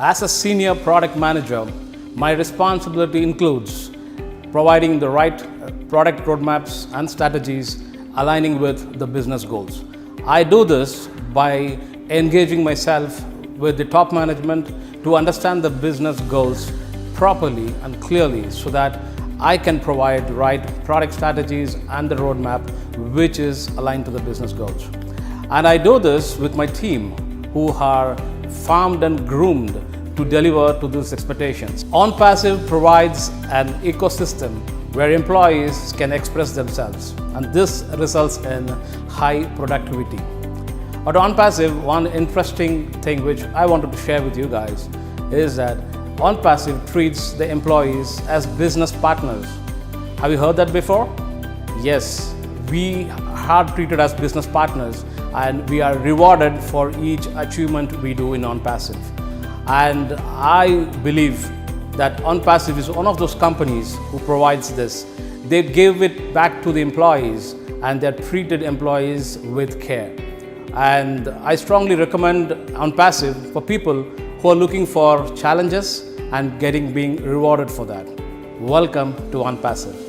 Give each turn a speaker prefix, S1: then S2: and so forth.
S1: As a senior product manager, my responsibility includes providing the right product roadmaps and strategies aligning with the business goals. I do this by engaging myself with the top management to understand the business goals properly and clearly so that I can provide the right product strategies and the roadmap which is aligned to the business goals. And I do this with my team who are farmed and groomed to deliver to these expectations. Onpassive provides an ecosystem where employees can express themselves, and this results in high productivity. At Onpassive, one interesting thing which I wanted to share with you guys is that Onpassive treats the employees as business partners. Have you heard that before? Yes, we are treated as business partners and we are rewarded for each achievement we do in Onpassive. And I believe that Onpassive is one of those companies who provides this. They give it back to the employees and they're treated employees with care. And I strongly recommend Onpassive for people who are looking for challenges and being rewarded for that. Welcome to Onpassive.